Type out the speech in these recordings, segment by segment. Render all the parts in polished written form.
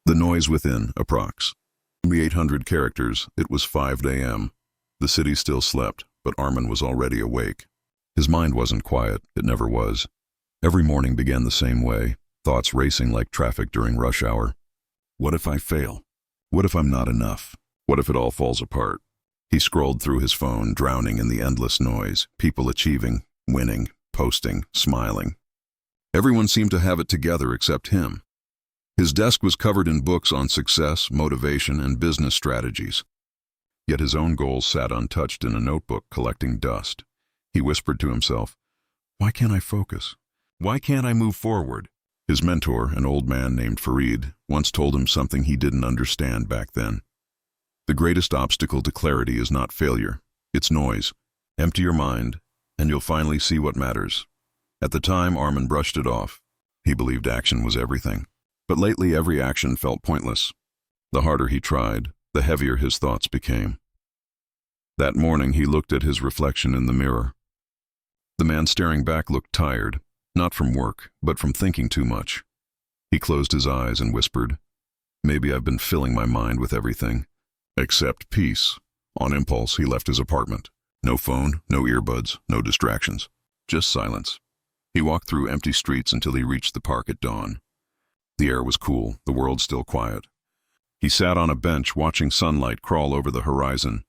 The noise within, approx. Only 800 characters. It was 5 a.m. The city still slept, but Armin was already awake. His mind wasn't quiet. It never was. Every morning began the same way, thoughts racing like traffic during rush hour. What if I fail? What if I'm not enough? What if it all falls apart? He scrolled through his phone, drowning in the endless noise, people achieving, winning, posting, smiling. Everyone seemed to have it together except him. His desk was covered in books on success, motivation, and business strategies. Yet his own goals sat untouched in a notebook, collecting dust. He whispered to himself, "Why can't I focus? Why can't I move forward?" His mentor, an old man named Farid, once told him something he didn't understand back then. The greatest obstacle to clarity is not failure, it's noise. Empty your mind, and you'll finally see what matters. At the time, Armin brushed it off. He believed action was everything. But lately, every action felt pointless. The harder he tried, the heavier his thoughts became. That morning, he looked at his reflection in the mirror. The man staring back looked tired, not from work, but from thinking too much. He closed his eyes and whispered, "Maybe I've been filling my mind with everything, except peace." On impulse, he left his apartment. No phone, no earbuds, no distractions, just silence. He walked through empty streets until he reached the park at dawn. The air was cool, the world still quiet. He sat on a bench watching sunlight crawl over the horizon.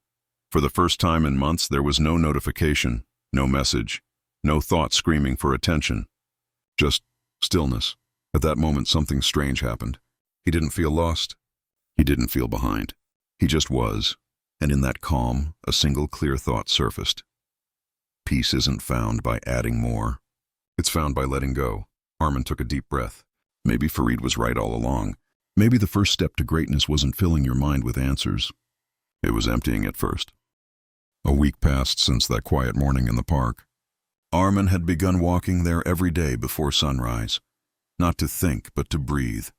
For the first time in months, there was no notification, no message, no thought screaming for attention. Just stillness. At that moment, something strange happened. He didn't feel lost. He didn't feel behind. He just was, and in that calm, a single clear thought surfaced. Peace isn't found by adding more. It's found by letting go. Armin took a deep breath. Maybe Farid was right all along. Maybe the first step to greatness wasn't filling your mind with answers. It was emptying it first. A week passed since that quiet morning in the park. Armin had begun walking there every day before sunrise, not to think, but to breathe.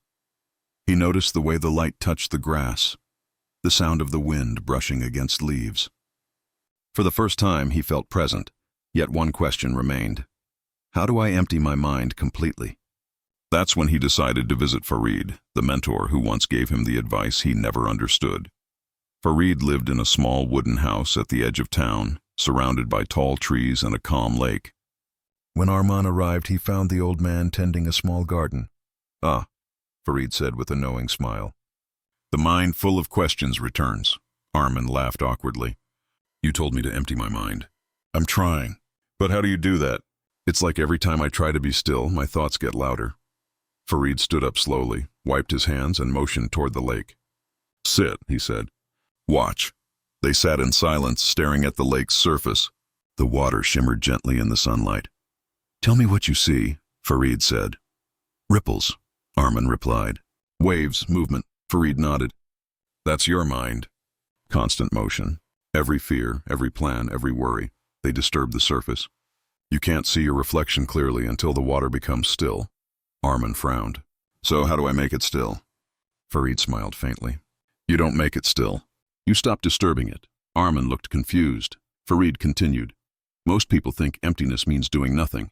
He noticed the way the light touched the grass, the sound of the wind brushing against leaves. For the first time, he felt present, yet one question remained. How do I empty my mind completely? That's when he decided to visit Farid, the mentor who once gave him the advice he never understood. Farid lived in a small wooden house at the edge of town, surrounded by tall trees and a calm lake. When Armin arrived, he found the old man tending a small garden. "Ah," Farid said with a knowing smile. "The mind full of questions returns." Armin laughed awkwardly. "You told me to empty my mind." "I'm trying. But how do you do that?" "It's like every time I try to be still, my thoughts get louder." Farid stood up slowly, wiped his hands, and motioned toward the lake. "Sit," he said. "Watch." They sat in silence, staring at the lake's surface. The water shimmered gently in the sunlight. "Tell me what you see," Farid said. "Ripples," Armin replied. "Waves, movement," Farid nodded. "That's your mind." Constant motion. Every fear, every plan, every worry. They disturb the surface. You can't see your reflection clearly until the water becomes still. Armin frowned. "So how do I make it still?" Farid smiled faintly. "You don't make it still. You stop disturbing it." Armin looked confused. Farid continued. "Most people think emptiness means doing nothing.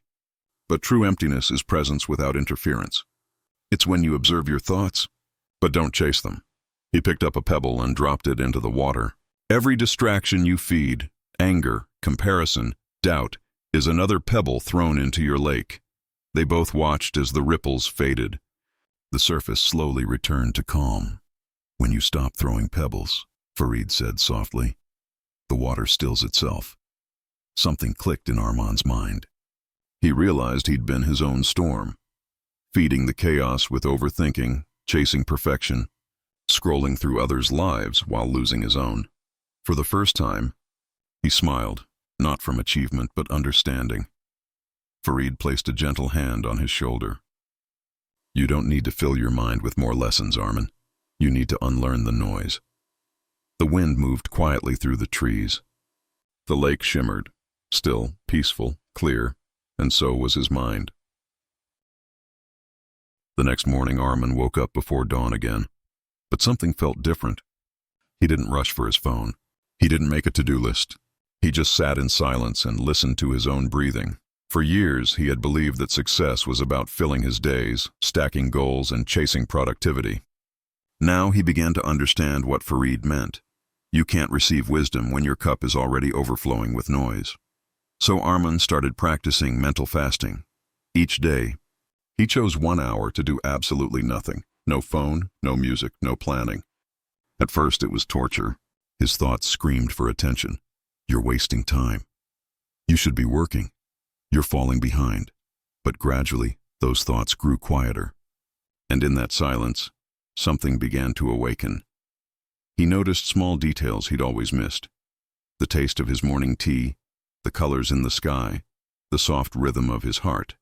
But true emptiness is presence without interference. It's when you observe your thoughts, but don't chase them." He picked up a pebble and dropped it into the water. Every distraction you feed, anger, comparison, doubt, is another pebble thrown into your lake. They both watched as the ripples faded. The surface slowly returned to calm. "When you stop throwing pebbles," Farid said softly, "the water stills itself." Something clicked in Armin's mind. He realized he'd been his own storm, feeding the chaos with overthinking, chasing perfection, scrolling through others' lives while losing his own. For the first time, he smiled, not from achievement but understanding. Farid placed a gentle hand on his shoulder. "You don't need to fill your mind with more lessons, Armin. You need to unlearn the noise." The wind moved quietly through the trees. The lake shimmered, still, peaceful, clear, and so was his mind. The next morning, Armin woke up before dawn again. But something felt different. He didn't rush for his phone. He didn't make a to-do list. He just sat in silence and listened to his own breathing. For years, he had believed that success was about filling his days, stacking goals, and chasing productivity. Now he began to understand what Farid meant. You can't receive wisdom when your cup is already overflowing with noise. So Arman started practicing mental fasting. Each day, he chose 1 hour to do absolutely nothing. No phone, no music, no planning. At first it was torture. His thoughts screamed for attention. You're wasting time. You should be working. You're falling behind. But gradually, those thoughts grew quieter. And in that silence, something began to awaken. He noticed small details he'd always missed. The taste of his morning tea, the colors in the sky, the soft rhythm of his heart.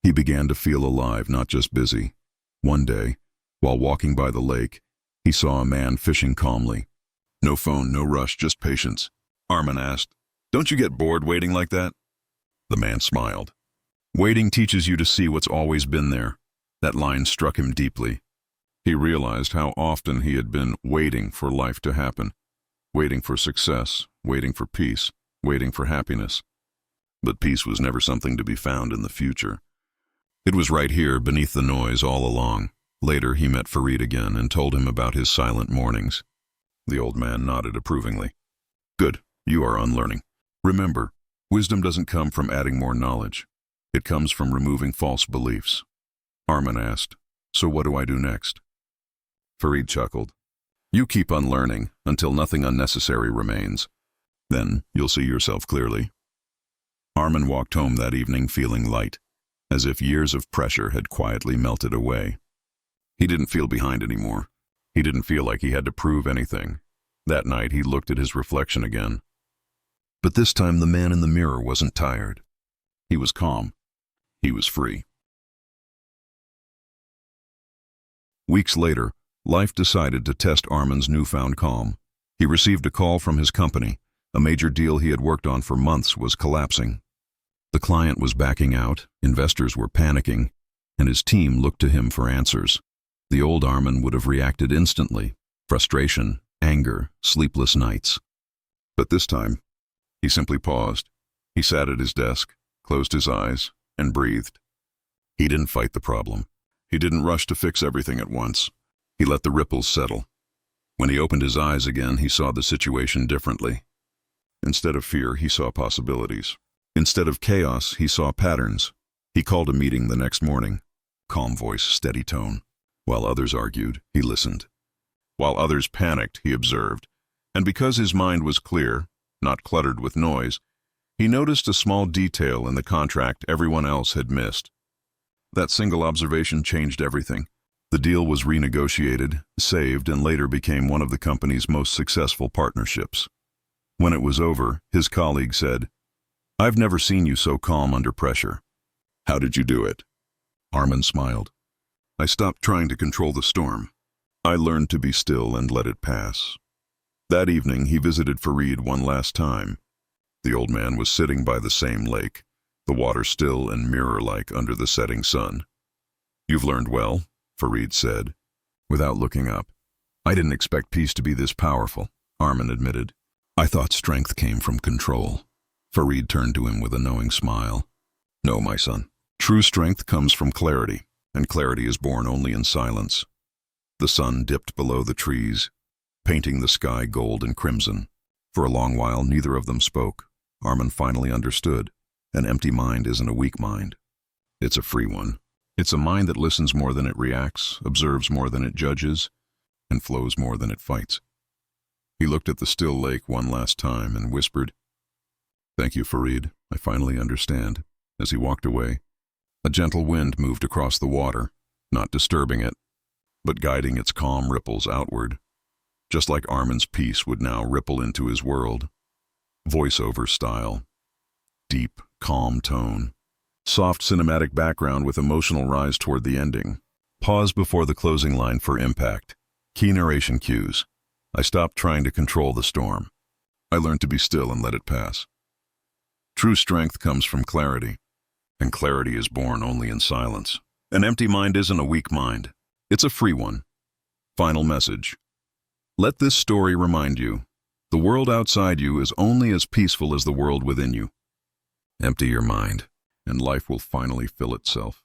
He began to feel alive, not just busy. One day, while walking by the lake, he saw a man fishing calmly. No phone, no rush, just patience. Arman asked, "Don't you get bored waiting like that?" The man smiled. "Waiting teaches you to see what's always been there." That line struck him deeply. He realized how often he had been waiting for life to happen, waiting for success, waiting for peace, waiting for happiness. But peace was never something to be found in the future. It was right here, beneath the noise, all along. Later, he met Farid again and told him about his silent mornings. The old man nodded approvingly. "Good, you are unlearning. Remember, wisdom doesn't come from adding more knowledge. It comes from removing false beliefs." Arman asked, "So what do I do next?" Farid chuckled. "You keep unlearning until nothing unnecessary remains. Then you'll see yourself clearly." Arman walked home that evening feeling light, as if years of pressure had quietly melted away. He didn't feel behind anymore. He didn't feel like he had to prove anything. That night he looked at his reflection again. But this time the man in the mirror wasn't tired. He was calm. He was free. Weeks later, life decided to test Arman's newfound calm. He received a call from his company. A major deal he had worked on for months was collapsing. The client was backing out, investors were panicking, and his team looked to him for answers. The old Arman would have reacted instantly. Frustration, anger, sleepless nights. But this time, he simply paused. He sat at his desk, closed his eyes, and breathed. He didn't fight the problem. He didn't rush to fix everything at once. He let the ripples settle. When he opened his eyes again, he saw the situation differently. Instead of fear, he saw possibilities. Instead of chaos, he saw patterns. He called a meeting the next morning. Calm voice, steady tone. While others argued, he listened. While others panicked, he observed. And because his mind was clear, not cluttered with noise, he noticed a small detail in the contract everyone else had missed. That single observation changed everything. The deal was renegotiated, saved, and later became one of the company's most successful partnerships. When it was over, his colleague said, "I've never seen you so calm under pressure." "How did you do it?" Arman smiled. "I stopped trying to control the storm. I learned to be still and let it pass." That evening, he visited Farid one last time. The old man was sitting by the same lake, the water still and mirror-like under the setting sun. "You've learned well," Farid said, without looking up. "I didn't expect peace to be this powerful," Arman admitted. "I thought strength came from control." Farid turned to him with a knowing smile. "No, my son. True strength comes from clarity, and clarity is born only in silence." The sun dipped below the trees, painting the sky gold and crimson. For a long while, neither of them spoke. Arman finally understood. An empty mind isn't a weak mind. It's a free one. It's a mind that listens more than it reacts, observes more than it judges, and flows more than it fights. He looked at the still lake one last time and whispered, "Thank you, Farid. I finally understand." As he walked away, a gentle wind moved across the water, not disturbing it, but guiding its calm ripples outward, just like Arman's peace would now ripple into his world. Voiceover style. Deep, calm tone. Soft cinematic background with emotional rise toward the ending. Pause before the closing line for impact. Key narration cues. I stopped trying to control the storm. I learned to be still and let it pass. True strength comes from clarity, and clarity is born only in silence. An empty mind isn't a weak mind. It's a free one. Final message. Let this story remind you, the world outside you is only as peaceful as the world within you. Empty your mind, and life will finally fill itself.